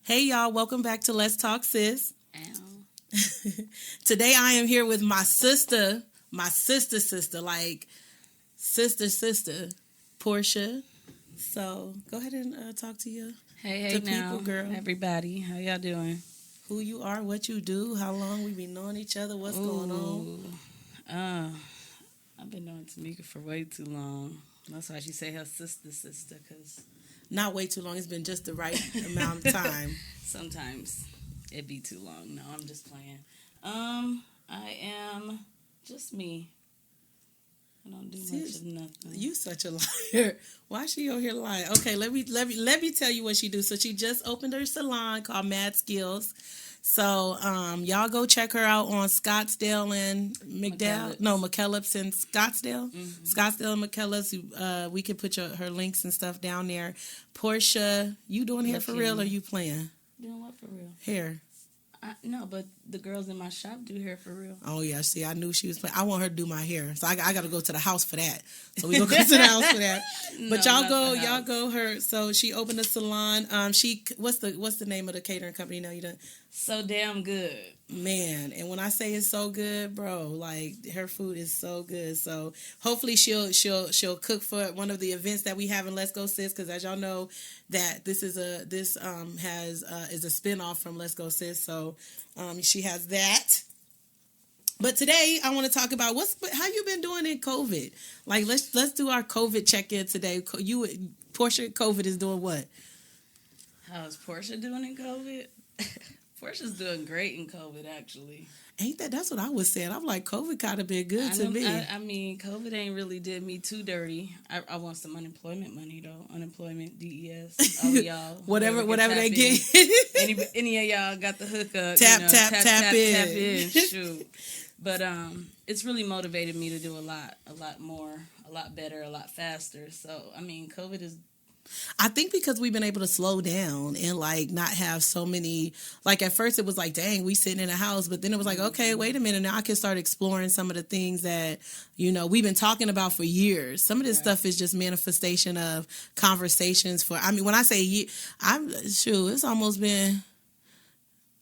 Hey y'all, welcome back to Let's Talk Sis. Ow. Today I am here with my sister, like sister, Portia. So go ahead and talk to you. Hey to now, people, girl. everybody. How y'all doing? Who you are, what you do, how long we been knowing each other, what's going on. I've been knowing Tamika for way too long. That's why she say her sister, because Not way too long, it's been just the right amount of time. sometimes it be too long. No, I'm just playing. I am just me. I don't do much of nothing. You such a liar. Why she over here lying? Okay, let me tell you what she do. So she just opened her salon called Mad Skills. So y'all go check her out on Scottsdale and McKellips and Scottsdale. Mm-hmm. Scottsdale and McKellips. We can put her links and stuff down there. Portia, you doing hair for real or you playing? Doing what for real? Hair. No, but the girls in my shop do hair for real. Oh, yeah. See, I knew she was playing. I want her to do my hair. So I got to go to the house for that. So we going to go to the house for that. But y'all go her. So she opened a salon. What's the name of the catering company now you done? So Damn Good. Man, and when I say it's so good, bro, like her food is so good. So hopefully she'll cook for one of the events that we have in Let's Go Sis, because as y'all know that this is a spinoff from Let's Go Sis. So she has that. But today I want to talk about how you been doing in COVID. Like let's do our COVID check-in today. Portia, COVID is doing what? How's Portia doing in COVID? Portia's doing great in COVID, actually. That's what I was saying. I'm like, COVID kind of been good to me. I mean, COVID ain't really did me too dirty. I want some unemployment money, though. Unemployment, DES, all of y'all. whatever they get. Any of y'all got the hookup. Tap in. Shoot. But it's really motivated me to do a lot more, a lot better, a lot faster. So, I mean, COVID is... I think because we've been able to slow down and like not have so many, like at first it was like, dang, we sitting in a house, but then it was like, okay, wait a minute, now I can start exploring some of the things that, we've been talking about for years. Some of this stuff is just manifestation of conversations when I say it's almost been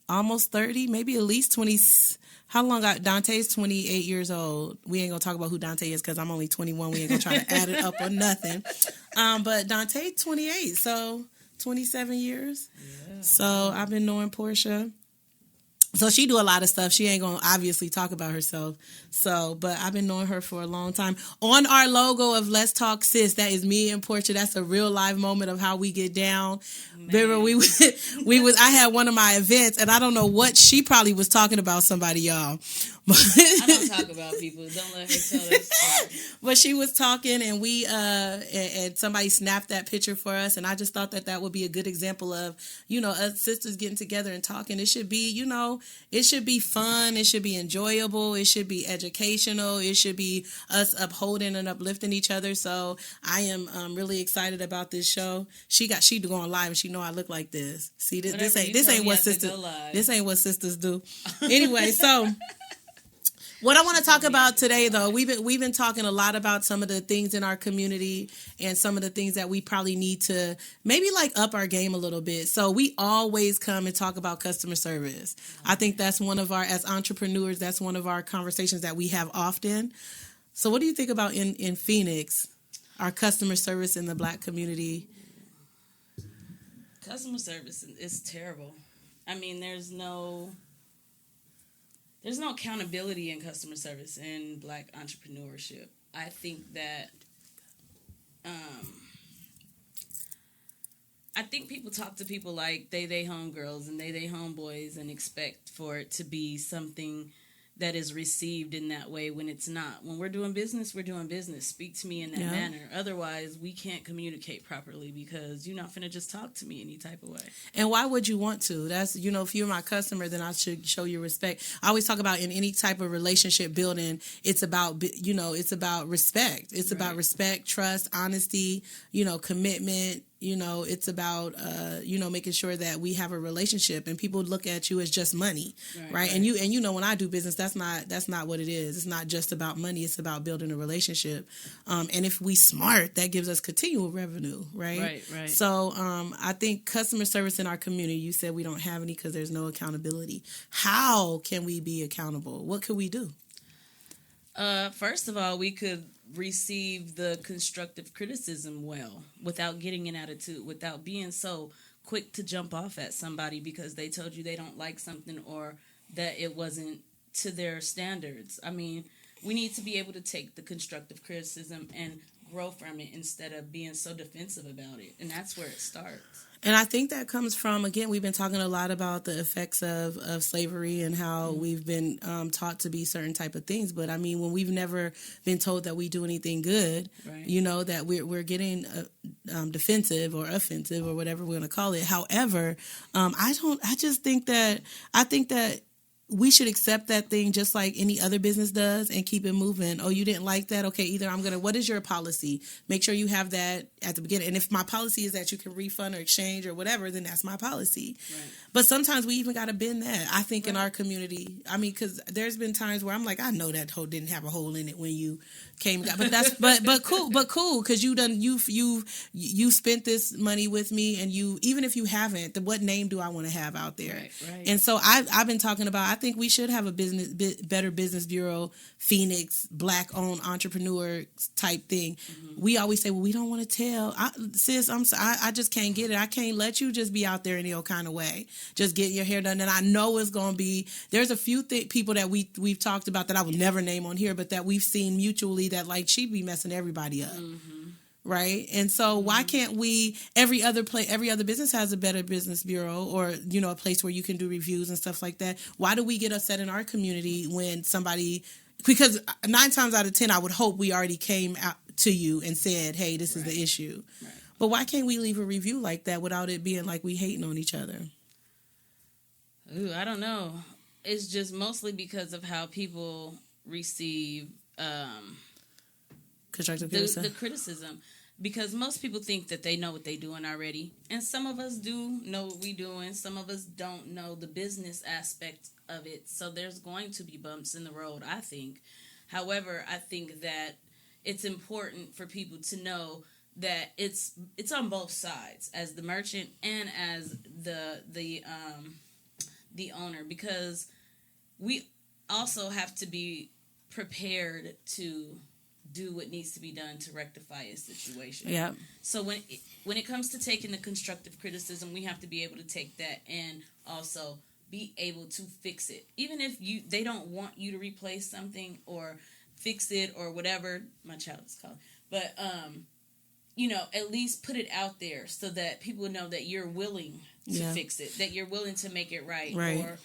almost 30, maybe at least 20. How long? Dante's 28 years old. We ain't gonna talk about who Dante is because I'm only 21. We ain't gonna try to add it up or nothing. But Dante 28, so 27 years. Yeah. So I've been knowing Portia. So she do a lot of stuff. She ain't gonna obviously talk about herself. So, but I've been knowing her for a long time. On our logo of Let's Talk Sis, that is me and Portia. That's a real live moment of how we get down. Remember, I had one of my events, and I don't know what she probably was talking about somebody, y'all. I don't talk about people. Don't let her tell us. But she was talking, and we and somebody snapped that picture for us, and I just thought that would be a good example of us sisters getting together and talking. It should be it should be fun. It should be enjoyable. It should be educational. It should be us upholding and uplifting each other. So I am really excited about this show. She going live, and she know I look like this. See, this ain't what sisters do. Anyway, so. What I want to talk about today, though, we've been talking a lot about some of the things in our community and some of the things that we probably need to maybe like up our game a little bit. So we always come and talk about customer service. I think that's one of as entrepreneurs, that's one of our conversations that we have often. So what do you think about in Phoenix, our customer service in the Black community? Customer service is terrible. I mean, there's no accountability in customer service and Black entrepreneurship. I think that people talk to people like they homegirls and they homeboys and expect for it to be something that is received in that way when it's not. When we're doing business, we're doing business. Speak to me in that manner. Otherwise, we can't communicate properly because you're not finna just talk to me any type of way. And why would you want to? That's, if you're my customer, then I should show you respect. I always talk about in any type of relationship building, it's about, it's about respect. It's about respect, trust, honesty, commitment, it's about making sure that we have a relationship, and people look at you as just money, right? And when I do business, that's not what it is. It's not just about money. It's about building a relationship, and if we smart, that gives us continual revenue, right? Right. So I think customer service in our community, you said we don't have any because there's no accountability. How can we be accountable? What could we do? First of all, we could receive the constructive criticism well without getting an attitude, without being so quick to jump off at somebody because they told you they don't like something or that it wasn't to their standards. I mean, we need to be able to take the constructive criticism and grow from it instead of being so defensive about it. And that's where it starts. And I think that comes from, again, we've been talking a lot about the effects of slavery and how we've been taught to be certain type of things. But I mean, when we've never been told that we do anything good, that we're getting defensive or offensive or whatever we're going to call it. However, I think that we should accept that thing just like any other business does and keep it moving. Oh, you didn't like that? Okay, what is your policy? Make sure you have that at the beginning. And if my policy is that you can refund or exchange or whatever, then that's my policy. Right. But sometimes we even got to bend that, I think, in our community. I mean, because there's been times where I'm like, I know that hole didn't have a hole in it when you came. But that's but cool, because you spent this money with me, and even if you haven't, what name do I want to have out there? Right. And so I've been talking about, I think we should have a Better Business Bureau, Phoenix, Black-owned entrepreneur type thing. Mm-hmm. We always say, well, we don't want to tell. Sis, I just can't get it. I can't let you just be out there in your kind of way, just getting your hair done. And I know it's going to be, there's a few people that we've talked about that I will never name on here, but that we've seen mutually that like she be messing everybody up. Mm-hmm. Right. And so why can't we, every other business has a Better Business Bureau or, a place where you can do reviews and stuff like that. Why do we get upset in our community when because 9 times out of 10, I would hope we already came out to you and said, hey, this is the issue. Right. But why can't we leave a review like that without it being like we hating on each other? Ooh, I don't know. It's just mostly because of how people receive constructive criticism. The criticism. Because most people think that they know what they're doing already. And some of us do know what we're doing. Some of us don't know the business aspect of it. So there's going to be bumps in the road, I think. However, I think that it's important for people to know that it's on both sides, as the merchant and as the owner, because we also have to be prepared to do what needs to be done to rectify a situation. Yeah. So when it comes to taking the constructive criticism, we have to be able to take that and also be able to fix it. Even if they don't want you to replace something or fix it or whatever, my child is calling. But at least put it out there so that people know that you're willing to fix it, that you're willing to make it right. Or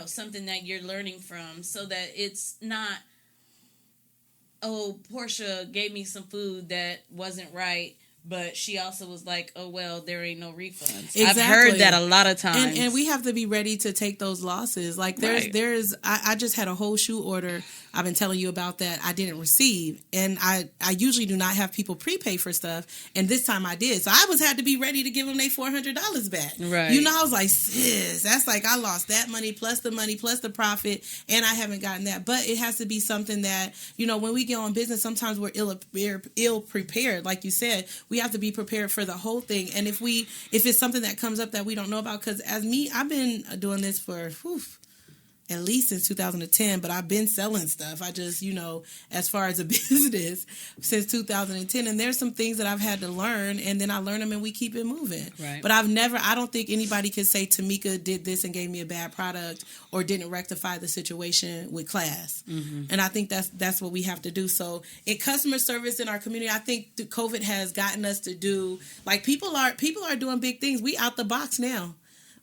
something that you're learning from, so that it's not, oh, Portia gave me some food that wasn't right, but she also was like, oh, well, there ain't no refunds. Exactly. I've heard that a lot of times. And we have to be ready to take those losses. Like I just had a whole shoe order I've been telling you about that I didn't receive. And I usually do not have people prepay for stuff. And this time I did. So I had to be ready to give them their $400 back. Right. I was like, sis, that's like I lost that money plus the profit, and I haven't gotten that. But it has to be something that, when we get on business, sometimes we're ill prepared. Like you said, we have to be prepared for the whole thing. And if it's something that comes up that we don't know about, because as me, I've been doing this for at least since 2010, but I've been selling stuff. I just, as far as a business, since 2010. And there's some things that I've had to learn, and then I learn them and we keep it moving. Right. But I don't think anybody can say Tamika did this and gave me a bad product or didn't rectify the situation with class. Mm-hmm. And I think that's what we have to do. So in customer service in our community, I think COVID has gotten us to do, like, people are doing big things. We out the box now.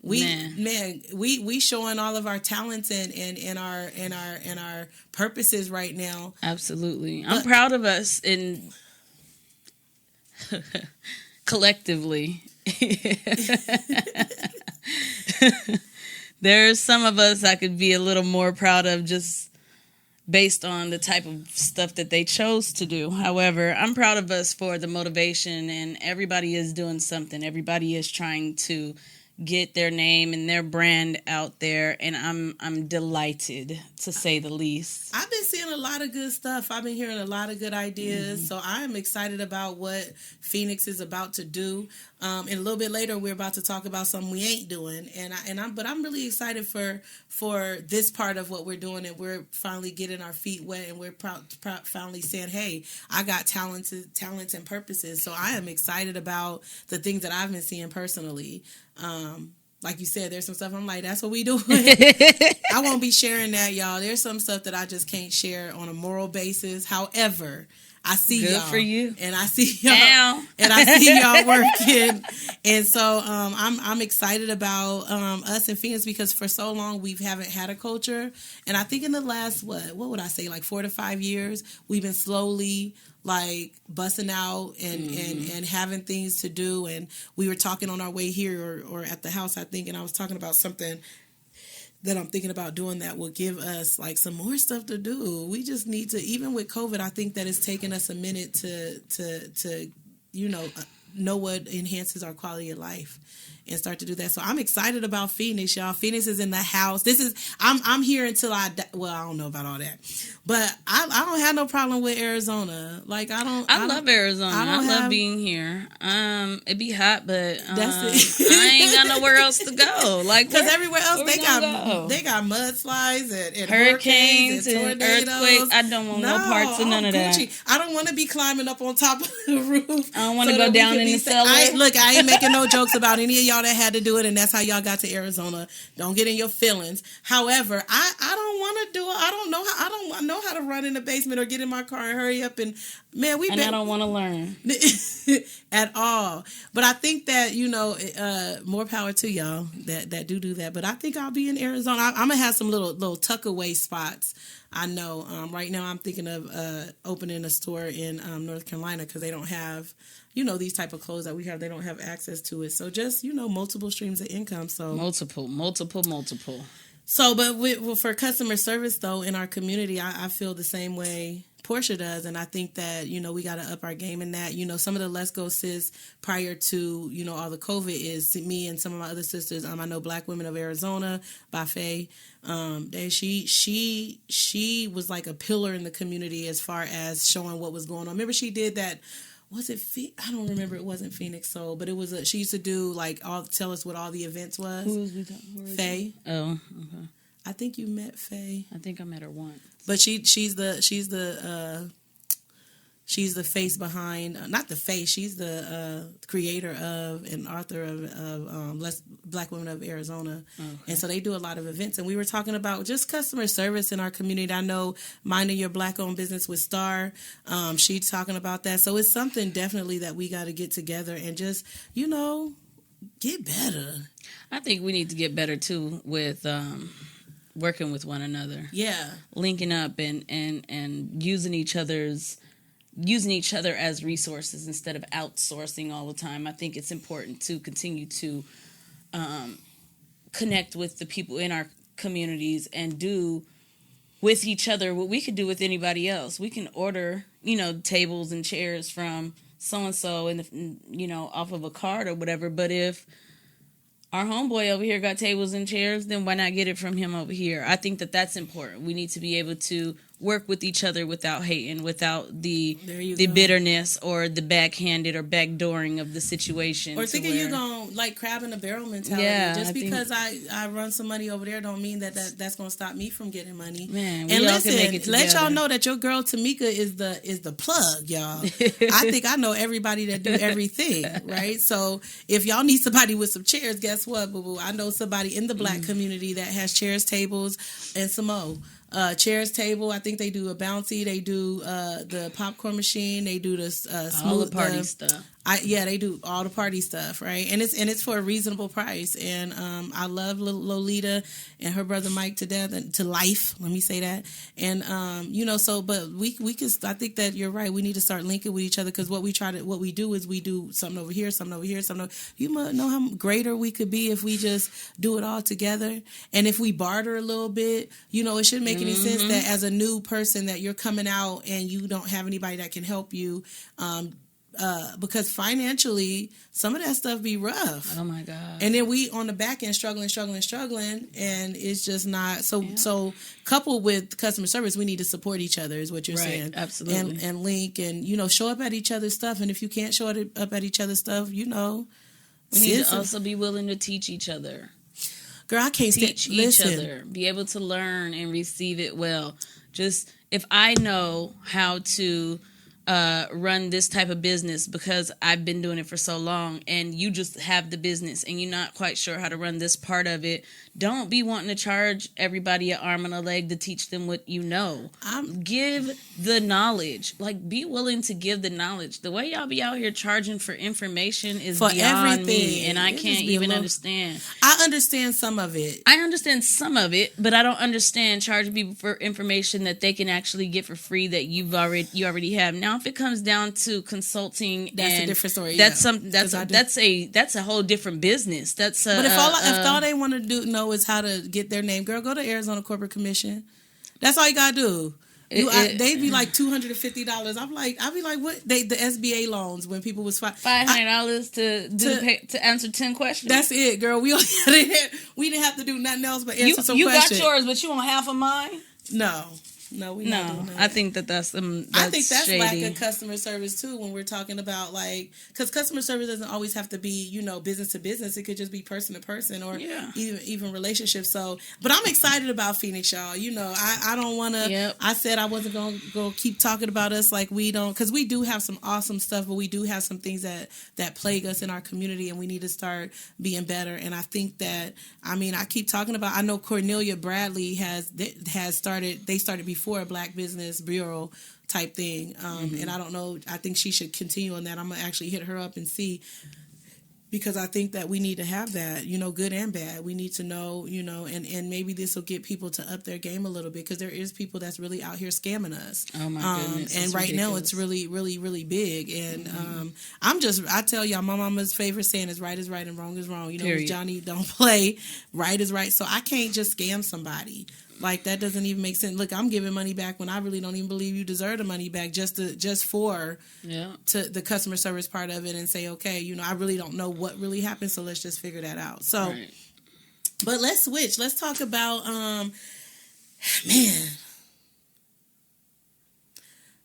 We showing all of our talents and our purposes right now. Absolutely. I'm proud of us in collectively. There's some of us I could be a little more proud of, just based on the type of stuff that they chose to do. However, I'm proud of us for the motivation, and everybody is doing something. Everybody is trying to get their name and their brand out there, and I'm delighted, to say the least. I've been seeing a lot of good stuff. I've been hearing a lot of good ideas. So I'm excited about what Phoenix is about to do. And a little bit later, we're about to talk about something we ain't doing. But I'm really excited for this part of what we're doing, and we're finally getting our feet wet, and we're finally saying, "Hey, I got talents and purposes." So I am excited about the things that I've been seeing personally. Like you said, there's some stuff I'm like, that's what we doing. I won't be sharing that, y'all. There's some stuff that I just can't share on a moral basis. However, I see Good y'all. for you. And I see y'all. Ow. And I see y'all working. And so I'm excited about us in Phoenix, because for so long we haven't had a culture. And I think in the last, what would I say, like 4 to 5 years, we've been slowly like busting out and having things to do. And we were talking on our way here or at the house, I think, and I was talking about something that I'm thinking about doing that will give us like some more stuff to do. We just need to, even with COVID, I think that it's taken us a minute to know what enhances our quality of life and start to do that. So I'm excited about Phoenix, y'all. Phoenix is in the house. I'm here until I die. Well, I don't know about all that, but I don't have no problem with Arizona. Like I love Arizona. I love being here. It be hot, but that's it. I ain't got nowhere else to go. Like, because everywhere else they got mudslides and hurricanes and tornadoes. Earthquakes. I don't want no parts of none of that. I don't want to be climbing up on top of the roof. I don't want to go down in the cellar. I ain't making no jokes about any of y'all that had to do it, and that's how y'all got to Arizona. Don't get in your feelings. However, I don't want to do it. I don't know how to run in the basement or get in my car and hurry up and I don't want to learn at all. But I think that more power to y'all that do that. But I think I'll be in Arizona. I'm gonna have some little tuck away spots. I know. Right now, I'm thinking of opening a store in North Carolina, because they don't have these type of clothes that we have. They don't have access to it. So just multiple streams of income. So multiple. So, but for customer service though in our community, I feel the same way Portia does, and I think that we got to up our game in that. Some of the Let's Go Sis prior to all the COVID is me and some of my other sisters. I know Black Women of Arizona by Faye. She was like a pillar in the community as far as showing what was going on. Remember, she did that. Was it? I don't remember. It wasn't Phoenix Soul, but it was. She used to do tell us what all the events was. Who was we talking? Faye. Oh, okay. I think you met Faye. I think I met her once. But she's the face behind, not the face. She's the creator of and author of Black Women of Arizona. Okay. And so they do a lot of events. And we were talking about just customer service in our community. I know Minding Your Black-owned business with Star. She's talking about that. So it's something definitely that we got to get together and just, get better. I think we need to get better too with working with one another. Yeah. Linking up and using each other as resources instead of outsourcing all the time. I think it's important to continue to connect with the people in our communities and do with each other what we could do with anybody else. We can order, tables and chairs from so-and-so and, off of a card or whatever. But if our homeboy over here got tables and chairs, then why not get it from him over here? I think that that's important. We need to be able to work with each other without hating, without the bitterness or the backhanded or backdooring of the situation. Or thinking you're going to like crab in a barrel mentality. Yeah, just because I run some money over there don't mean that's going to stop me from getting money. Man, and listen, let y'all know that your girl Tamika is the plug, y'all. I think I know everybody that do everything, right? So if y'all need somebody with some chairs, guess what, boo-boo? I know somebody in the Black community that has chairs, tables, and some more. Chairs, table. I think they do a bouncy. They do the popcorn machine. They do the smooth all the party stuff. They do all the party stuff, right? And it's for a reasonable price. And I love Lolita and her brother Mike to death and to life. Let me say that. And but we can. I think that you're right. We need to start linking with each other, because what we do is we do something over here, something over here, something. You might know how greater we could be if we just do it all together. And if we barter a little bit, it shouldn't make any sense that as a new person that you're coming out and you don't have anybody that can help you. Because financially, some of that stuff be rough. Oh my God! And then we on the back end struggling, and it's just not so. Yeah. So coupled with customer service, we need to support each other, is what you're saying. Absolutely. And link and show up at each other's stuff. And if you can't show up at each other's stuff, we need to also be willing to teach each other. Girl, I can't teach each other. Be able to learn and receive it well. Just if I know how to run this type of business because I've been doing it for so long, and you just have the business and you're not quite sure how to run this part of it, don't be wanting to charge everybody an arm and a leg to teach them what you know. Give the knowledge. Like, be willing to give the knowledge. The way y'all be out here charging for information is for beyond everything. Me, and I can't even understand. I understand some of it. But I don't understand charging people for information that they can actually get for free that you already have. Now, if it comes down to consulting, that's a different story. That's that's a whole different business. But if all they want to know is how to get their name, girl, go to Arizona Corporate Commission. That's all you gotta do. They'd be like $250. I'd be like, what? The SBA loans when people was $500 to answer 10 questions. That's it, girl. We didn't have to do nothing else but answer some questions. You got yours, but you want half of mine? No, we not doing that. I think that's I think that's shady. lack of customer service too. When we're talking about because customer service doesn't always have to be business to business. It could just be person to person or even relationships. So, but I'm excited about Phoenix, y'all. I don't want to. Yep. I said I wasn't going to go keep talking about us like we don't, because we do have some awesome stuff, but we do have some things that plague us in our community, and we need to start being better. And I think that I keep talking about. I know Cornelia Bradley has started. They started before a Black Business Bureau type thing. And I don't know, I think she should continue on that. I'm going to actually hit her up and see, because I think that we need to have that, good and bad. We need to know, and maybe this will get people to up their game a little bit, because there is people that's really out here scamming us. Oh my goodness. And right now it's really, really, really big. And I tell y'all, my mama's favorite saying is right and wrong is wrong. Johnny don't play, right is right. So I can't just scam somebody. Like, that doesn't even make sense. Look, I'm giving money back when I really don't even believe you deserve the money back, just for the customer service part of it, and say, okay, I really don't know what really happened, so let's just figure that out. So, right. But let's switch. Let's talk about,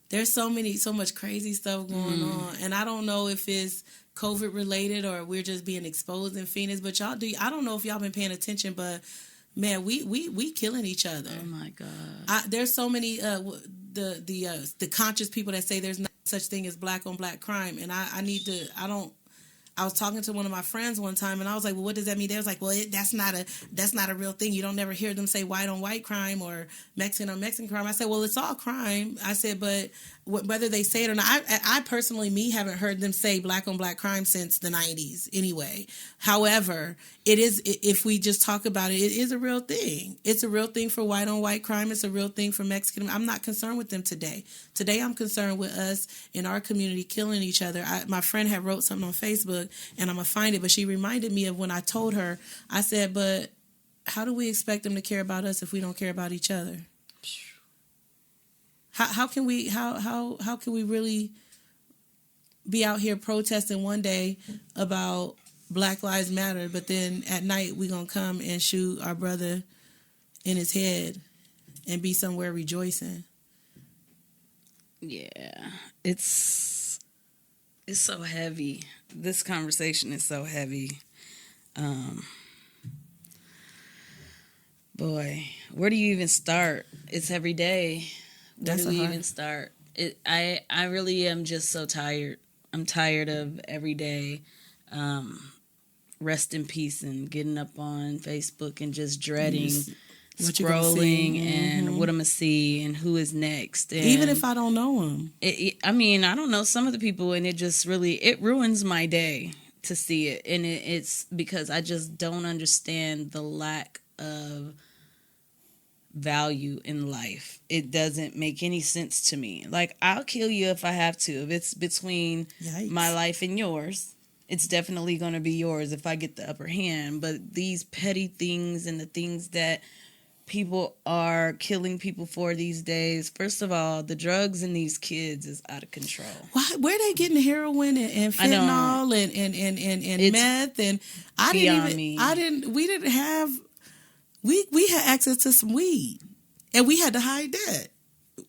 there's so much crazy stuff going on, and I don't know if it's COVID related or we're just being exposed in Phoenix, but I don't know if y'all been paying attention, but man, we killing each other. Oh my God! There's so many the conscious people that say there's no such thing as black on black crime, and I was talking to one of my friends one time, and I was like, well, what does that mean? They was like, well, that's not a real thing. You don't never hear them say white on white crime or Mexican on Mexican crime. I said, well, it's all crime. I said, but whether they say it or not, I personally, haven't heard them say black on black crime since the 90s anyway. However, it is, if we just talk about it, it is a real thing. It's a real thing for white on white crime. It's a real thing for Mexican. I'm not concerned with them today. Today, I'm concerned with us in our community killing each other. My friend had wrote something on Facebook, and I'm going to find it, but she reminded me of when I told her, I said, but how do we expect them to care about us if we don't care about each other? How can we really be out here protesting one day about Black Lives Matter, but then at night we gonna come and shoot our brother in his head and be somewhere rejoicing? Yeah, it's so heavy. This conversation is so heavy. Boy, where do you even start? It's every day. Where do we even start? I really am just so tired. I'm tired of every day rest in peace and getting up on Facebook and just dreading what you gonna see. scrolling and what I'm gonna see and who is next. And even if I don't know them. I mean, I don't know some of the people, and it just really it ruins my day to see it, and it's because I just don't understand the lack of value in life. It doesn't make any sense to me. Like, I'll kill you if I have to. If it's between Yikes. my life and yours, it's definitely going to be yours if I get the upper hand. But these petty things and the things that people are killing people for these days, first of all, the drugs in these kids is out of control. Why, where they getting heroin and fentanyl and meth? And we had access to some weed, and we had to hide that.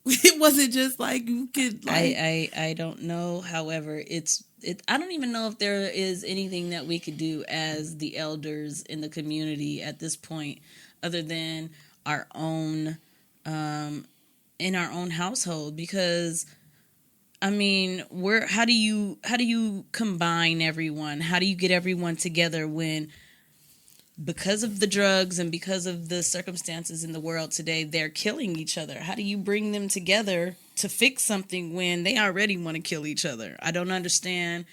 It wasn't just like you could. Like, I don't know. However, I don't even know if there is anything that we could do as the elders in the community at this point, other than our own, in our own household. Because, I mean, how do you combine everyone? How do you get everyone together when, because of the drugs and because of the circumstances in the world today, they're killing each other? How do you bring them together to fix something when they already want to kill each other? I don't understand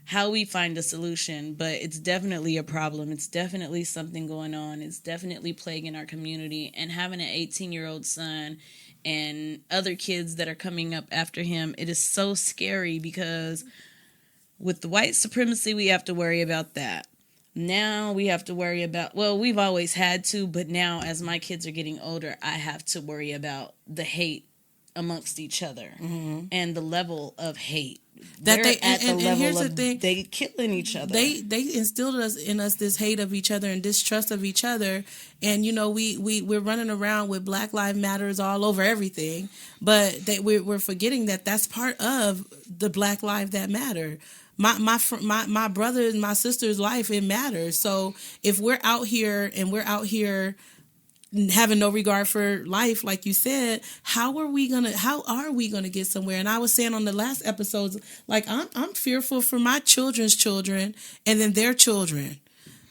how we find a solution, but it's definitely a problem. It's definitely something going on. It's definitely plaguing our community. And having an 18-year-old son and other kids that are coming up after him, it is so scary, because with the white supremacy, we have to worry about that. Now we have to worry about, well, we've always had to, but now as my kids are getting older, I have to worry about the hate amongst each other and the level of hate. That they at the level here's of the thing, they killing each other. They instilled in us this hate of each other and distrust of each other. And you know, we're running around with Black Lives Matters all over everything, but we're forgetting that that's part of the Black Lives that matter. My brother and my sister's life, it matters. So if we're out here having no regard for life, like you said, how are we gonna get somewhere? And I was saying on the last episodes, like, I'm fearful for my children's children and then their children.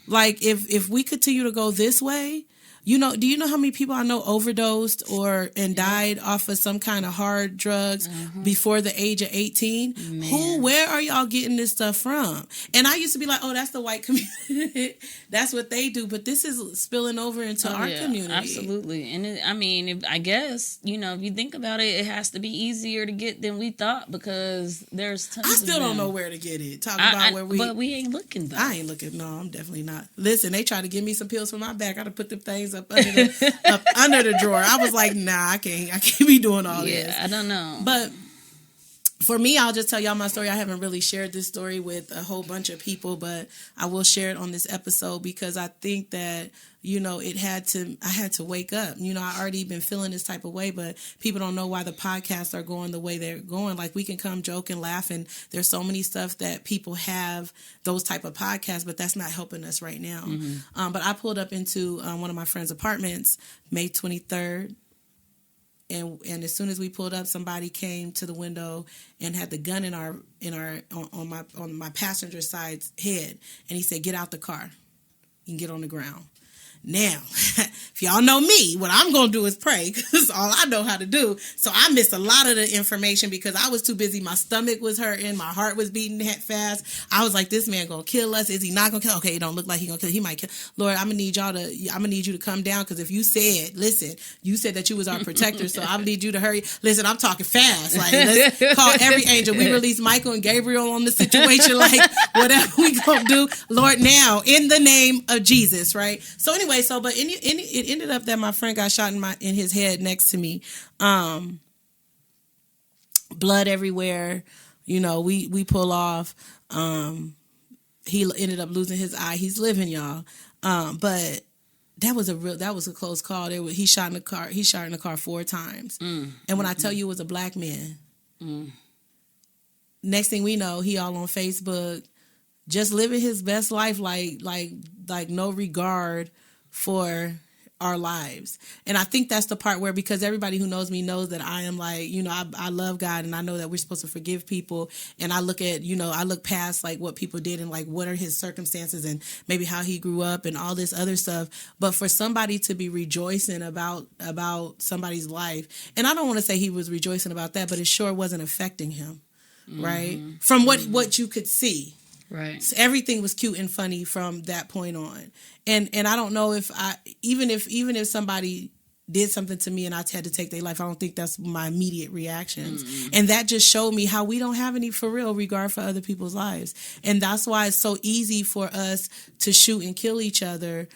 Like, if we continue to go this way, do you know how many people I know overdosed and died off of some kind of hard drugs before the age of 18? Man. Where are y'all getting this stuff from? And I used to be like, oh, that's the white community. That's what they do. But this is spilling over into our community. Absolutely. And I guess, if you think about it, it has to be easier to get than we thought, because there's tons of I still don't know where to get it. But we ain't looking, though. I ain't looking. No, I'm definitely not. Listen, they tried to give me some pills for my back. I had to put them things up under the drawer. I was like, nah, I can't be doing all this. Yeah, I don't know. But for me, I'll just tell y'all my story. I haven't really shared this story with a whole bunch of people, but I will share it on this episode because I think that, I had to wake up. I already been feeling this type of way, but people don't know why the podcasts are going the way they're going. Like, we can come joke and laugh, and there's so many stuff that people have those type of podcasts, but that's not helping us right now. But I pulled up into one of my friend's apartments May 23rd. And as soon as we pulled up, somebody came to the window and had the gun on my passenger side's head, and he said, "Get out the car. You can get on the ground." Now, if y'all know me, what I'm going to do is pray, because that's all I know how to do. So I missed a lot of the information because I was too busy. My stomach was hurting. My heart was beating fast. I was like, this man going to kill us. Is he not going to kill? Okay, it don't look like he going to kill. He might kill. Lord, I'm going to need you to come down, because if you said that you was our protector, so I need you to hurry. Listen, I'm talking fast. Like, let's call every angel. We release Michael and Gabriel on the situation. Like, whatever we going to do, Lord, now, in the name of Jesus, right? So anyway, but it ended up that my friend got shot in his head next to me. Blood everywhere. We pull off. He ended up losing his eye. He's living, y'all. But that was a close call. He shot in the car. He shot in the car 4 times. And when I tell you it was a black man, next thing we know, he all on Facebook, just living his best life, like no regard for our lives. And I think that's the part where, because everybody who knows me knows that I am like, I love God, and I know that we're supposed to forgive people. And I look at, I look past like what people did and like what are his circumstances and maybe how he grew up and all this other stuff. But for somebody to be rejoicing about somebody's life, and I don't want to say he was rejoicing about that, but it sure wasn't affecting him, right? From what you could see. Right. So everything was cute and funny from that point on. And I don't know if even if somebody did something to me and I had to take their life, I don't think that's my immediate reactions. And that just showed me how we don't have any, for real, regard for other people's lives. And that's why it's so easy for us to shoot and kill each other.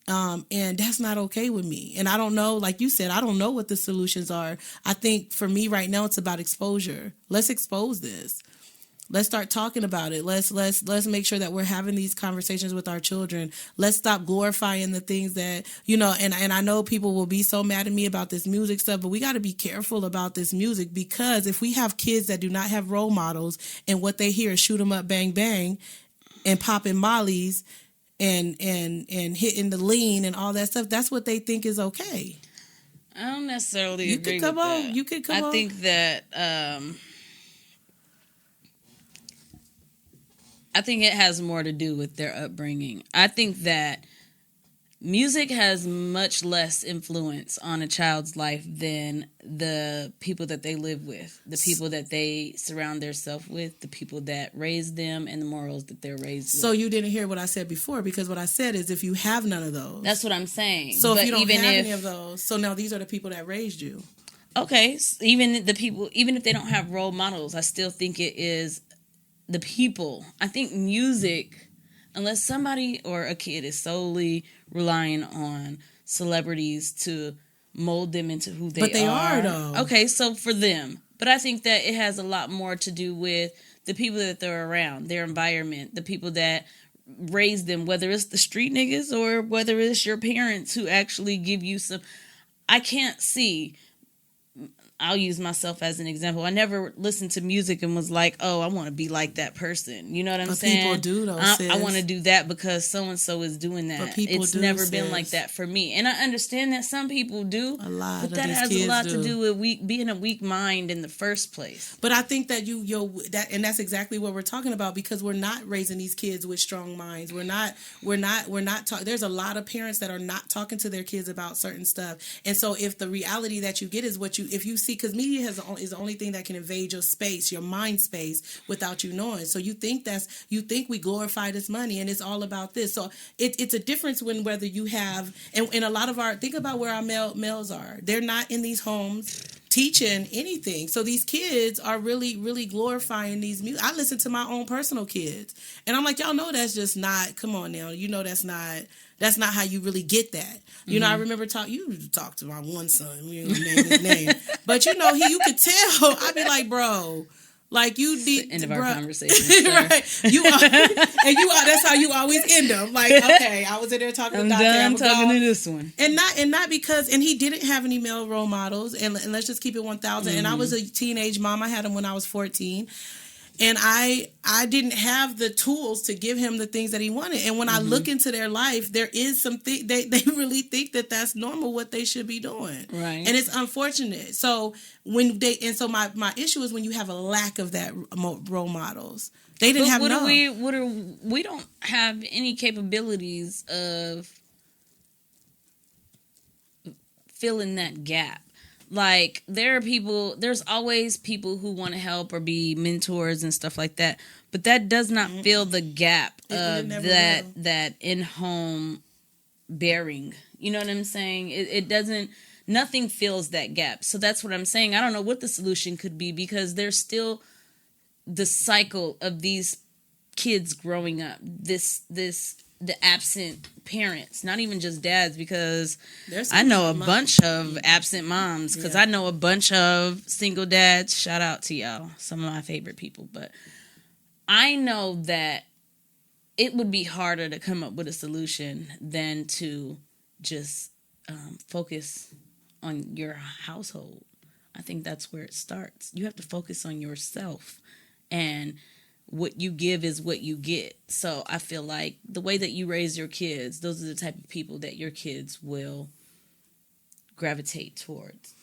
And that's not okay with me. And I don't know, like you said, I don't know what the solutions are. I think for me right now, it's about exposure. Let's expose this. Let's start talking about it. Let's make sure that we're having these conversations with our children. Let's stop glorifying the things that, and I know people will be so mad at me about this music stuff, but we got to be careful about this music, because if we have kids that do not have role models and what they hear is shoot 'em up, bang, bang, and popping mollies and hitting the lean and all that stuff, that's what they think is okay. I don't necessarily You agree could come with on. that. You could come on. I think that I think it has more to do with their upbringing. I think that music has much less influence on a child's life than the people that they live with, the people that they surround themselves with, the people that raise them, and the morals that they're raised with. So you didn't hear what I said before, because what I said is if you have none of those. That's what I'm saying. So if you don't have any of those, so now these are the people that raised you. Okay, even the people, even if they don't have role models, I still think it is the people. I think music, unless somebody or a kid is solely relying on celebrities to mold them into who they are. But they are, though. Okay, so for them. But I think that it has a lot more to do with the people that they're around, their environment, the people that raise them, whether it's the street niggas or whether it's your parents who actually give you some. I can't see. I'll use myself as an example. I never listened to music and was like, oh, I want to be like that person. You know what I'm saying? People do, though, sis. I want to do that because so-and-so is doing that. But people it's do, never been sis. like that for me. And I understand that some people do. A lot but of that these has kids a lot do. to do with being a weak mind in the first place. But I think that and that's exactly what we're talking about, because we're not raising these kids with strong minds. We're not talking. There's a lot of parents that are not talking to their kids about certain stuff. And so if the reality that you get is if you see, because media is the only thing that can invade your space, your mind space, without you knowing. So you think we glorify this money and it's all about this. So it's a difference whether you have, and a lot of think about where our males are. They're not in these homes teaching anything. So these kids are really, really glorifying these music. I listen to my own personal kids and I'm like, y'all know that's just not, come on now. That's not how you really get that. I remember you talked to my one son. We ain't gonna name his name. But you could tell. I'd be like, bro, like you did. End of our conversation. Right. You are, that's how you always end them. Like, okay, I was in there talking to Dante. I'm talking to this one. And not because, and he didn't have any male role models. And let's just keep it 1,000. And I was a teenage mom. I had him when I was 14. And I didn't have the tools to give him the things that he wanted. And when I look into their life, there is something, they really think that that's normal, what they should be doing. Right. And it's unfortunate. So my issue is when you have a lack of that role models. They didn't have none. We don't have any capabilities of filling that gap. Like, there's always people who want to help or be mentors and stuff like that. But that does not fill the gap of that in-home bearing. You know what I'm saying? It doesn't, nothing fills that gap. So that's what I'm saying. I don't know what the solution could be, because there's still the cycle of these kids growing up. The absent parents, not even just dads, because I know a bunch of absent moms, because I know a bunch of single dads. Shout out to y'all, some of my favorite people. But I know that it would be harder to come up with a solution than to just focus on your household. I think that's where it starts. You have to focus on yourself, and what you give is what you get. So I feel like the way that you raise your kids, those are the type of people that your kids will gravitate towards.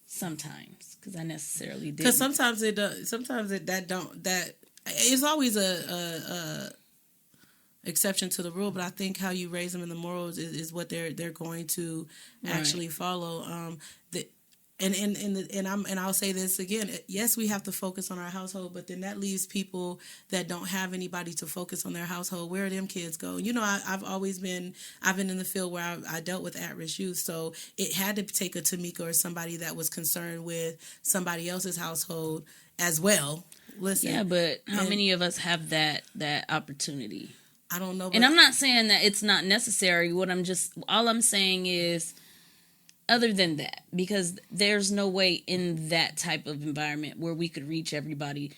Sometimes, because I necessarily did. Because sometimes it does. Sometimes that it's always a exception to the rule. But I think how you raise them in the morals is what they're going to actually follow. And I'll say this again. Yes, we have to focus on our household, but then that leaves people that don't have anybody to focus on their household. Where do them kids go? You know, I've been in the field where I dealt with at-risk youth, so it had to take a Tamika or somebody that was concerned with somebody else's household as well. Listen, yeah, but how many of us have that opportunity? I don't know. And I'm not saying that it's not necessary. All I'm saying is, other than that, because there's no way in that type of environment where we could reach everybody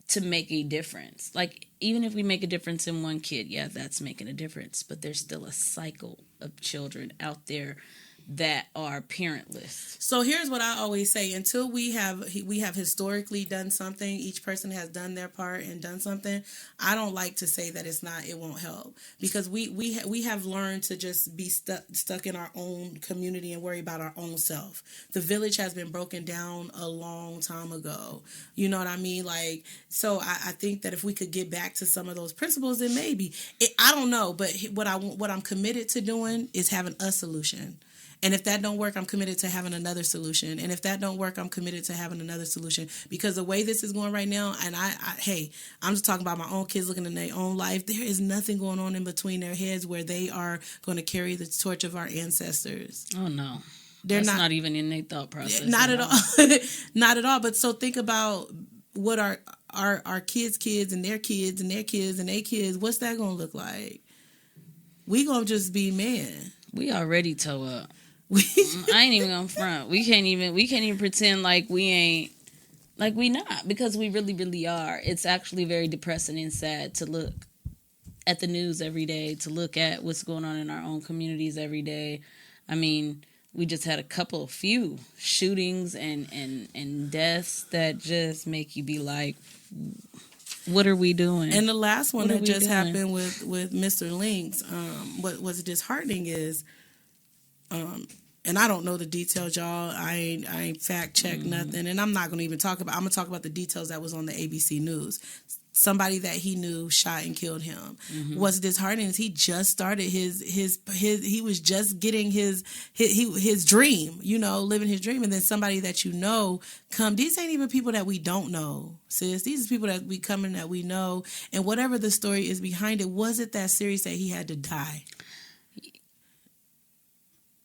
to make a difference. Like, even if we make a difference in one kid, yeah, that's making a difference. But there's still a cycle of children out there that are parentless. So here's what I always say: until we have historically done something, each person has done their part and done something. I don't like to say that it won't help, because we have learned to just be stuck in our own community and worry about our own self. The village has been broken down a long time ago. You know what I mean? Like, so I think that if we could get back to some of those principles, then maybe I don't know, but what I'm committed to doing is having a solution. And if that don't work, I'm committed to having another solution. And if that don't work, I'm committed to having another solution. Because the way this is going right now, and I'm just talking about my own kids looking in their own life. There is nothing going on in between their heads where they are going to carry the torch of our ancestors. Oh, no. That's not even in their thought process. Not at all. Not at all. But so think about what our kids and their kids and their kids and their kids, what's that going to look like? We going to just be man. We already toe up. I ain't even gonna front. We can't even pretend like we not, because we really, really are. It's actually very depressing and sad to look at the news every day, to look at what's going on in our own communities every day. I mean, we just had a few shootings and deaths that just make you be like, what are we doing? And the last one that just happened with Mr. Links, what was disheartening is, and I don't know the details, y'all. I ain't fact checked nothing, and I'm not gonna even talk about. I'm gonna talk about the details that was on the ABC News. Somebody that he knew shot and killed him. What's disheartening is he just started his he was just getting his dream, living his dream, and then somebody that come. These ain't even people that we don't know, sis. These are people that we come in that we know, and whatever the story is behind it, was it that serious that he had to die?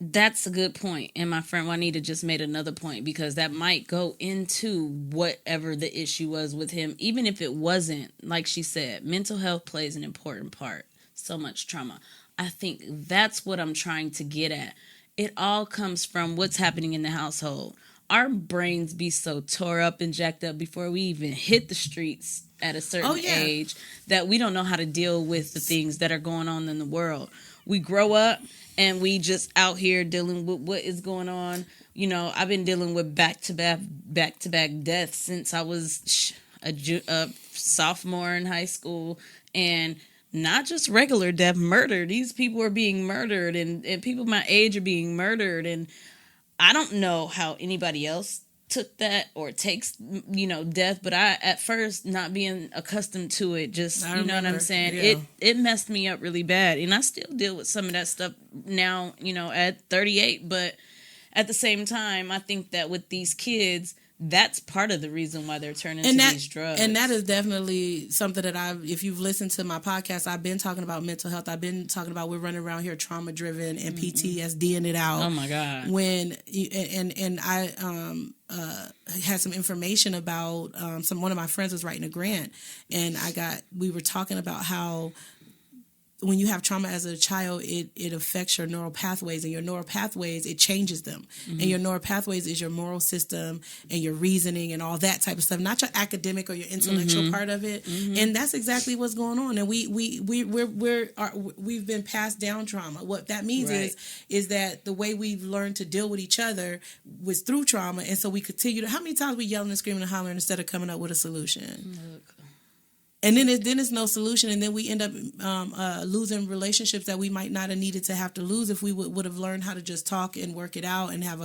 That's a good point. And my friend Juanita just made another point, because that might go into whatever the issue was with him. Even if it wasn't, like she said, mental health plays an important part. So much trauma. I think that's what I'm trying to get at. It all comes from what's happening in the household. Our brains be so tore up and jacked up before we even hit the streets at a certain age that we don't know how to deal with the things that are going on in the world. We grow up and we just out here dealing with what is going on. I've been dealing with back-to-back deaths since I was a sophomore in high school. And not just regular death, murder. These people are being murdered, and people my age are being murdered. And I don't know how anybody else took that or takes, death. But I, at first, not being accustomed to it, just, you know what I'm saying? Yeah. It messed me up really bad. And I still deal with some of that stuff now, at 38. But at the same time, I think that with these kids, that's part of the reason why they're turning to these drugs. And that is definitely something that if you've listened to my podcast, I've been talking about mental health. I've been talking about we're running around here trauma driven and PTSDing it out. Oh my God. I had some information about one of my friends was writing a grant, and we were talking about how when you have trauma as a child, it affects your neural pathways, and your neural pathways, it changes them. And your neural pathways is your moral system and your reasoning and all that type of stuff, not your academic or your intellectual part of it. And that's exactly what's going on. And we've been passed down trauma. What that means is that the way we've learned to deal with each other was through trauma. And so we continue to, how many times we yelling and screaming and hollering instead of coming up with a solution? And then it's no solution, and then we end up losing relationships that we might not have needed to have to lose if we would have learned how to just talk and work it out and have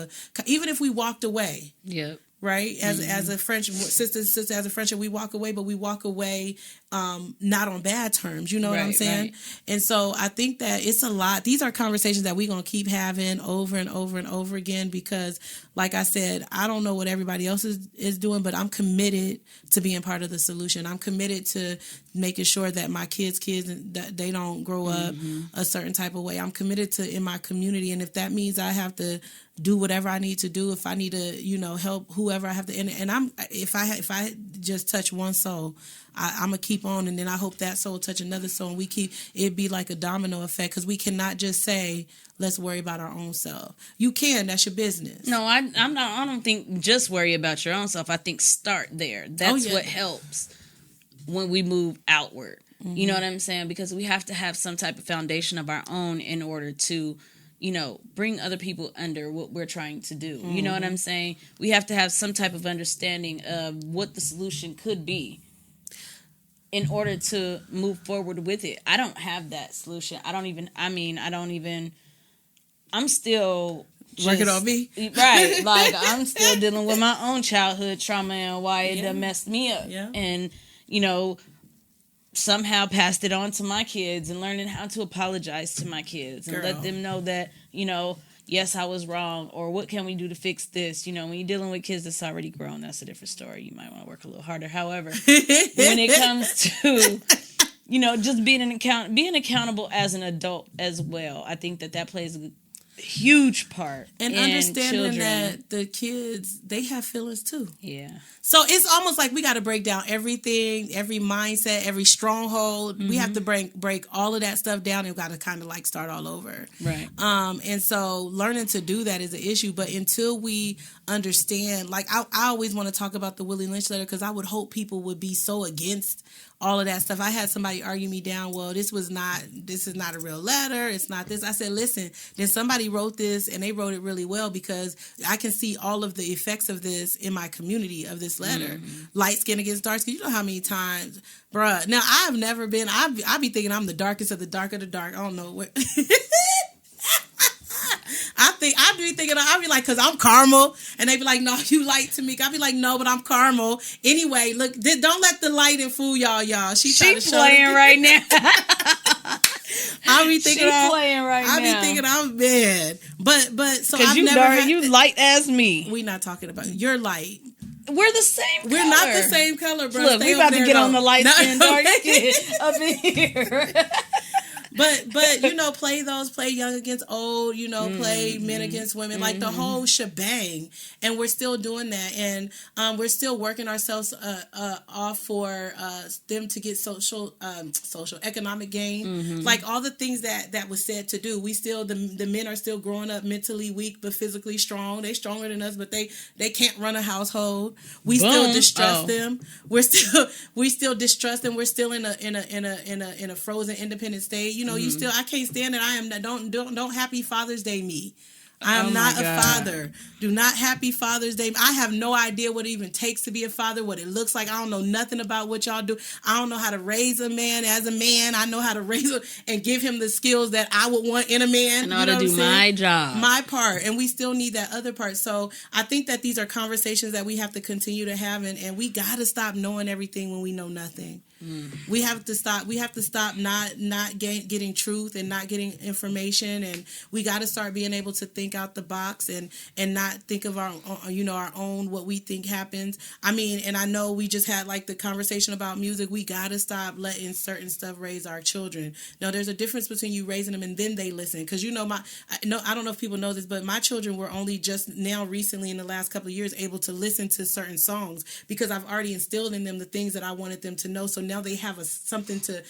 even if we walked away. Yep. Right, as a friendship, sister as a friendship, we walk away, but we walk away not on bad terms. You know what I'm saying? Right. And so I think that it's a lot. These are conversations that we're gonna keep having over and over and over again because, like I said, I don't know what everybody else is doing, but I'm committed to being part of the solution. I'm committed to making sure that my kids that they don't grow up a certain type of way. I'm committed to in my community, and if that means I have to do whatever I need to do, if I need to, help whoever I have to, and I'm if I just touch one soul, I'm gonna keep on, and then I hope that soul touch another soul, and it'd be like a domino effect because we cannot just say let's worry about our own self. You can, that's your business. No, I'm not. I don't think just worry about your own self. I think start there. That's what helps when we move outward. You know what I'm saying? Because we have to have some type of foundation of our own in order to, bring other people under what we're trying to do. You know what I'm saying? We have to have some type of understanding of what the solution could be in order to move forward with it. I don't have that solution. I'm still working on me. Right. Like, I'm still dealing with my own childhood trauma and why it done messed me up. Yeah. And, somehow passed it on to my kids and learning how to apologize to my kids and let them know that, yes, I was wrong, or what can we do to fix this? When you're dealing with kids that's already grown, that's a different story. You might want to work a little harder. However, when it comes to, just being accountable as an adult as well, I think that plays a huge part. And understanding that the kids, they have feelings too. Yeah. So it's almost like we got to break down everything, every mindset, every stronghold. We have to break all of that stuff down, and we got to kind of like start all over. Right. And so learning to do that is an issue. But until we understand, like I always want to talk about the Willie Lynch letter because I would hope people would be so against all of that stuff. I had somebody argue me down. Well, this is not a real letter. It's not this. I said, listen, then somebody wrote this and they wrote it really well because I can see all of the effects of this in my community of this letter. Light skin against dark skin. You know how many times, bruh. Now I've never been, I be thinking I'm the darkest of the dark of the dark. I don't know what. I be thinking, I be like, cause I'm caramel, and they be like, no, you light to me. I be like, no, but I'm caramel. Anyway, look, don't let the lighting fool y'all. She playing right now. I be thinking I be thinking I'm bad, but so I've never you light as me. We not talking about you're light. We're the same color. We're not the same color, bro. Look, we about to get on the light skin, dark skin up in here. But play young against old, play men against women, like the whole shebang. And we're still doing that. And we're still working ourselves off for them to get social economic gain. Like all the things that was said to do. We still, the men are still growing up mentally weak but physically strong. They stronger than us, but they can't run a household. We still distrust them. We still distrust them. We're still in a frozen independent state. I can't stand it. Don't happy Father's Day me. I am not a father. Do not happy Father's Day. I have no idea what it even takes to be a father, what it looks like. I don't know nothing about what y'all do. I don't know how to raise a man as a man. I know how to raise him and give him the skills that I would want in a man. And I ought to do my job. My part. And we still need that other part. So I think that these are conversations that we have to continue to have. And we got to stop knowing everything when we know nothing. We have to stop not getting truth and not getting information, and we got to start being able to think out the box and not think of our own what we think happens. I mean, and I know we just had like the conversation about music. We got to stop letting certain stuff raise our children. Now, there's a difference between you raising them and then they listen, because I don't know if people know this, but my children were only just now recently in the last couple of years able to listen to certain songs because I've already instilled in them the things that I wanted them to know. So now they have something to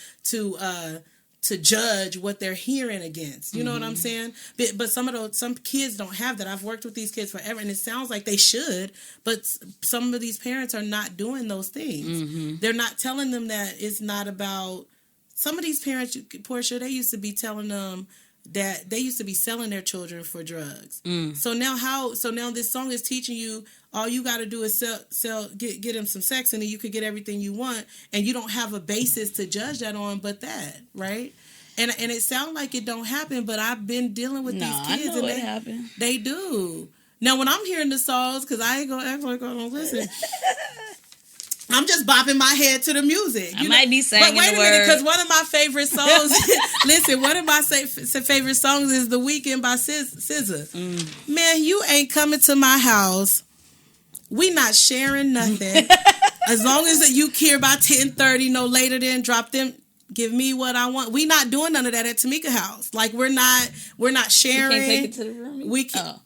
judge what they're hearing against. You know what I'm saying? But some kids don't have that. I've worked with these kids forever, and it sounds like they should, but some of these parents are not doing those things. They're not telling them that it's not about. Some of these parents, Portia, they used to be telling them, that they used to be selling their children for drugs. So now this song is teaching you all you got to do is get them some sex, and then you could get everything you want, and you don't have a basis to judge that on but that, right? And it sounds like it don't happen, but I've been dealing with these kids, and they do. Now, when I'm hearing the songs, because I ain't gonna act like I don't listen, I'm just bopping my head to the music. I might be saying but wait a minute, because one of my favorite songs, listen, one of my favorite songs is "The Weekend" by SZA. Man, you ain't coming to my house. We not sharing nothing. As long as you care by 10:30, no later than drop them. Give me what I want. We not doing none of that at Tamika house. Like we're not sharing. You can't take it to the room. We can.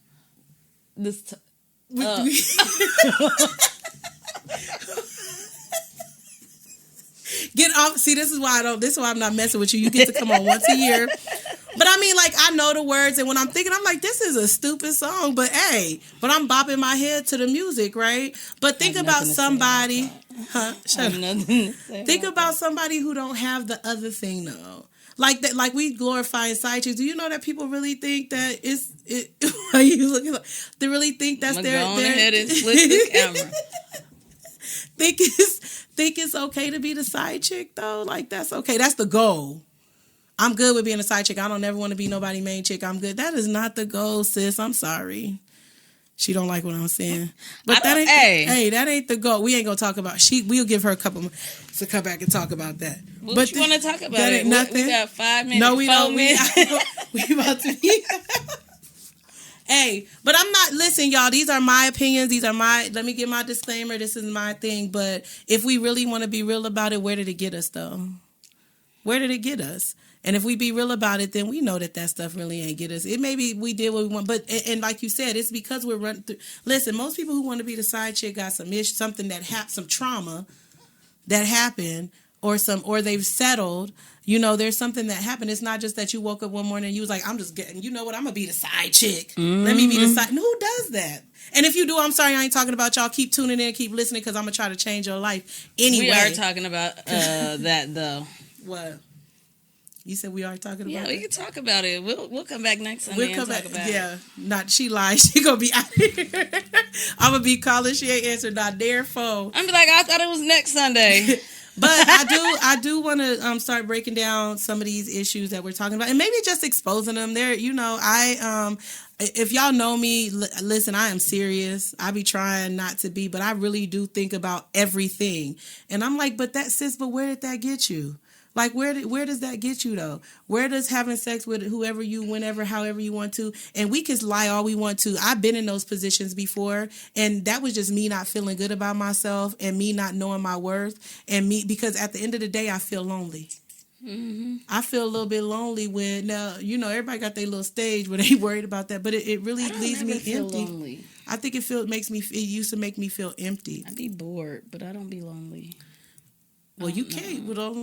Get off. See, this is why I'm not messing with you. You get to come on once a year. But I mean, like, I know the words, and when I'm thinking, I'm like, this is a stupid song, but hey, but I'm bopping my head to the music, right? But think about somebody, Think about somebody who don't have the other thing, though. Like that, like we glorifying side chicks. Do you know that people really think that are you looking like? They really think that's their. Go ahead and flip the camera. Think it's okay to be the side chick though. Like that's okay. That's the goal. I'm good with being a side chick. I don't ever want to be nobody main chick. I'm good. That is not the goal, sis. I'm sorry. She don't like what I'm saying. But that ain't that ain't the goal. We ain't gonna talk about we'll give her a couple to come back and talk about that. What but you want to talk about? That ain't nothing. We got 5 minutes. No, we don't. We about to be. Hey, but I'm not, listen, y'all, these are my opinions. Let me give my disclaimer. This is my thing. But if we really want to be real about it, where did it get us, though? Where did it get us? And if we be real about it, then we know that stuff really ain't get us. It maybe we did what we want, but and like you said, it's because we're running through. Listen, most people who want to be the side chick got some something that some trauma that happened, or they've settled. You know, there's something that happened. It's not just that you woke up one morning and you was like, I'm just getting. You know what? I'm gonna be the side chick. Mm-hmm. Let me be the side. Who does that? And if you do, I'm sorry, I ain't talking about y'all. Keep tuning in, keep listening, because I'm gonna try to change your life anyway. We are talking about that though. What? You said we are talking about it? Yeah, we can talk about it. We'll come back next Sunday and talk about it. Yeah. Not, she lied. She gonna be out here. I'm gonna be calling. She ain't answered not their phone. I'm be like, I thought it was next Sunday. But I do want to start breaking down some of these issues that we're talking about, and maybe just exposing them. There, you know, if y'all know me, listen, I am serious. I be trying not to be, but I really do think about everything. And I'm like, but where did that get you? Like, where does that get you, though? Where does having sex with whoever whenever, however you want to, and we can lie all we want to. I've been in those positions before, and that was just me not feeling good about myself and me not knowing my worth, and me, because at the end of the day, I feel lonely. Mm-hmm. I feel a little bit lonely when, you know, everybody got their little stage where they worried about that, but it really leaves me empty. Lonely. I think it used to make me feel empty. I'd be bored, but I don't be lonely. Well, you can't. Well,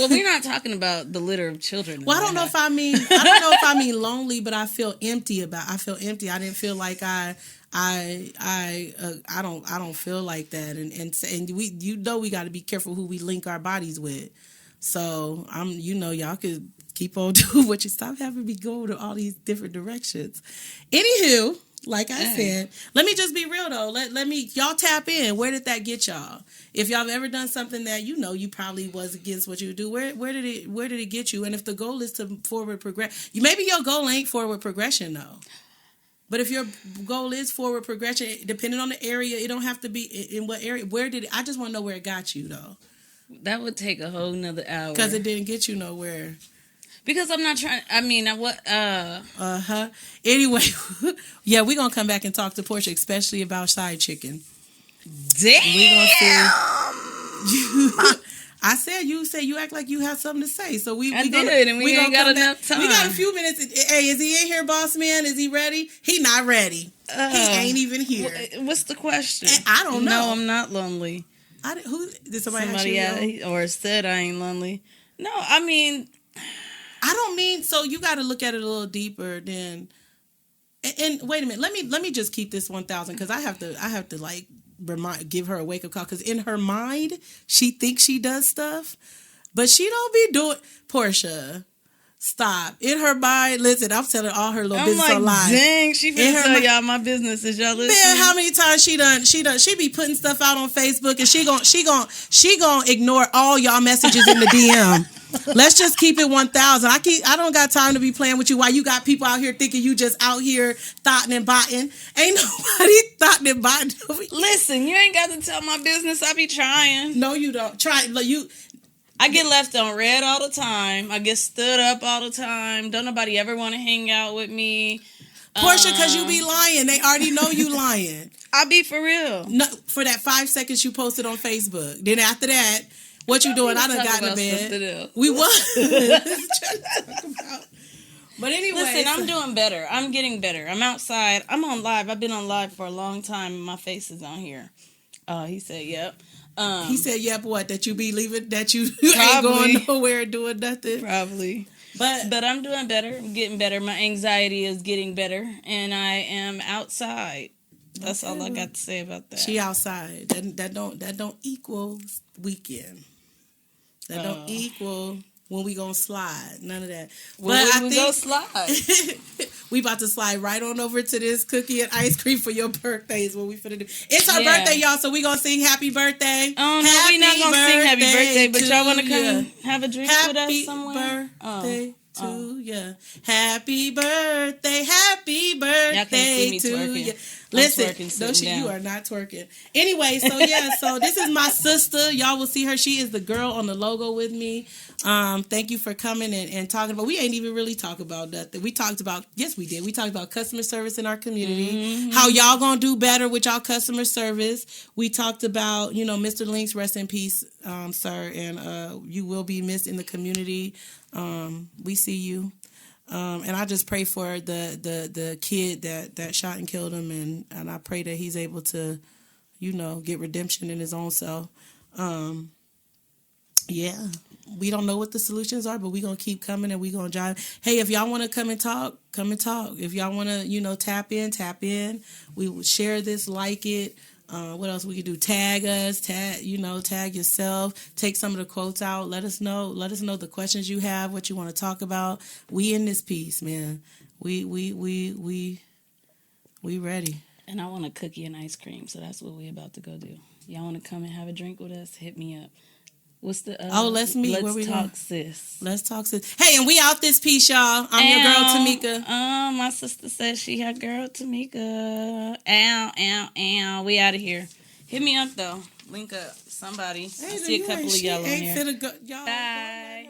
we're not talking about the litter of children. Well, I don't know if I mean lonely, but I feel empty I feel empty. I didn't feel like I don't feel like that. And we got to be careful who we link our bodies with. So y'all could keep on doing what you stop having me go to all these different directions. Anywho, like I said, let me just be real though. Let me y'all tap in. Where did that get y'all? If y'all have ever done something that you probably was against what you do, where did it get you? And if the goal is to forward progress, maybe your goal ain't forward progression though. But if your goal is forward progression, depending on the area, it don't have to be in what area. I just want to know where it got you though. That would take a whole nother hour. Because it didn't get you nowhere. Because I'm not trying. I mean, what? Anyway, yeah, we're gonna come back and talk to Portia, especially about side chicken. Damn. We gonna see. I said you act like you have something to say, so we ain't got enough time. We got a few minutes. Hey, is he in here, boss man? Is he ready? He not ready. He ain't even here. What's the question? I don't know. No, I'm not lonely. Did somebody ask you? Or said I ain't lonely. No, I mean. I don't mean, so you got to look at it a little deeper than, and wait a minute, let me just keep this 1,000, because I have to like give her a wake up call, because in her mind she thinks she does stuff, but she don't be doing. Portia, Stop. In her mind, listen, I'm telling all her little I'm business like, on live. dang, she In finna her tell mi- y'all my business. Is y'all listening? Man, how many times she be putting stuff out on Facebook and she gon' ignore all y'all messages in the DM. Let's just keep it 1,000. I don't got time to be playing with you while you got people out here thinking you just out here thotting and botting. Ain't nobody thotting and botting. Listen, you ain't got to tell my business. I be trying. No, you don't. Try you. I get left on red all the time. I get stood up all the time. Don't nobody ever want to hang out with me. Portia, because you be lying. They already know you lying. I be for real. No, for that 5 seconds you posted on Facebook. Then after that, what you doing? I done got in the bed. We was. But anyway. Listen, I'm doing better. I'm getting better. I'm outside. I'm on live. I've been on live for a long time. My face is on here. He said, yep. He said, yep, what? That you be leaving, that you ain't going nowhere doing nothing? Probably. But I'm doing better. I'm getting better. My anxiety is getting better. And I am outside. That's all I got to say about that. She outside. That don't equal weekend. That don't equal when we gonna slide. None of that. When we go slide. We about to slide right on over to this cookie and ice cream for your birthday is what we finna do. It's our birthday, y'all, so we gonna sing happy birthday. Oh, no, we not gonna sing happy birthday, but y'all wanna come have a drink with us somewhere? Happy birthday to you. Happy birthday to you. Listen, you are not twerking. Anyway, so this is my sister. Y'all will see her. She is the girl on the logo with me. Thank you for coming and talking about. We ain't even really talk about nothing. We talked about, yes, we did. We talked about customer service in our community. How y'all gonna do better with y'all customer service. We talked about, Mr. Links, rest in peace, sir, and you will be missed in the community. We see you. And I just pray for the kid that shot and killed him, and I pray that he's able to, get redemption in his own self. Yeah, we don't know what the solutions are, but we're going to keep coming and we're going to drive. Hey, if y'all want to come and talk, come and talk. If y'all want to, tap in. We will share this, like it. What else we could do? Tag us, tag yourself, take some of the quotes out. Let us know the questions you have, what you want to talk about. We in this piece, man. We ready. And I want a cookie and ice cream, so that's what we about to go do. Y'all want to come and have a drink with us? Hit me up. What's the let's meet. Let's talk, sis. Let's talk, sis. Hey, and we out this piece, y'all. I'm your girl, Tamika. My sister says she her girl, Tamika. Ow. We out of here. Hit me up, though. Link up. Somebody. I see a couple of y'all on here. Bye.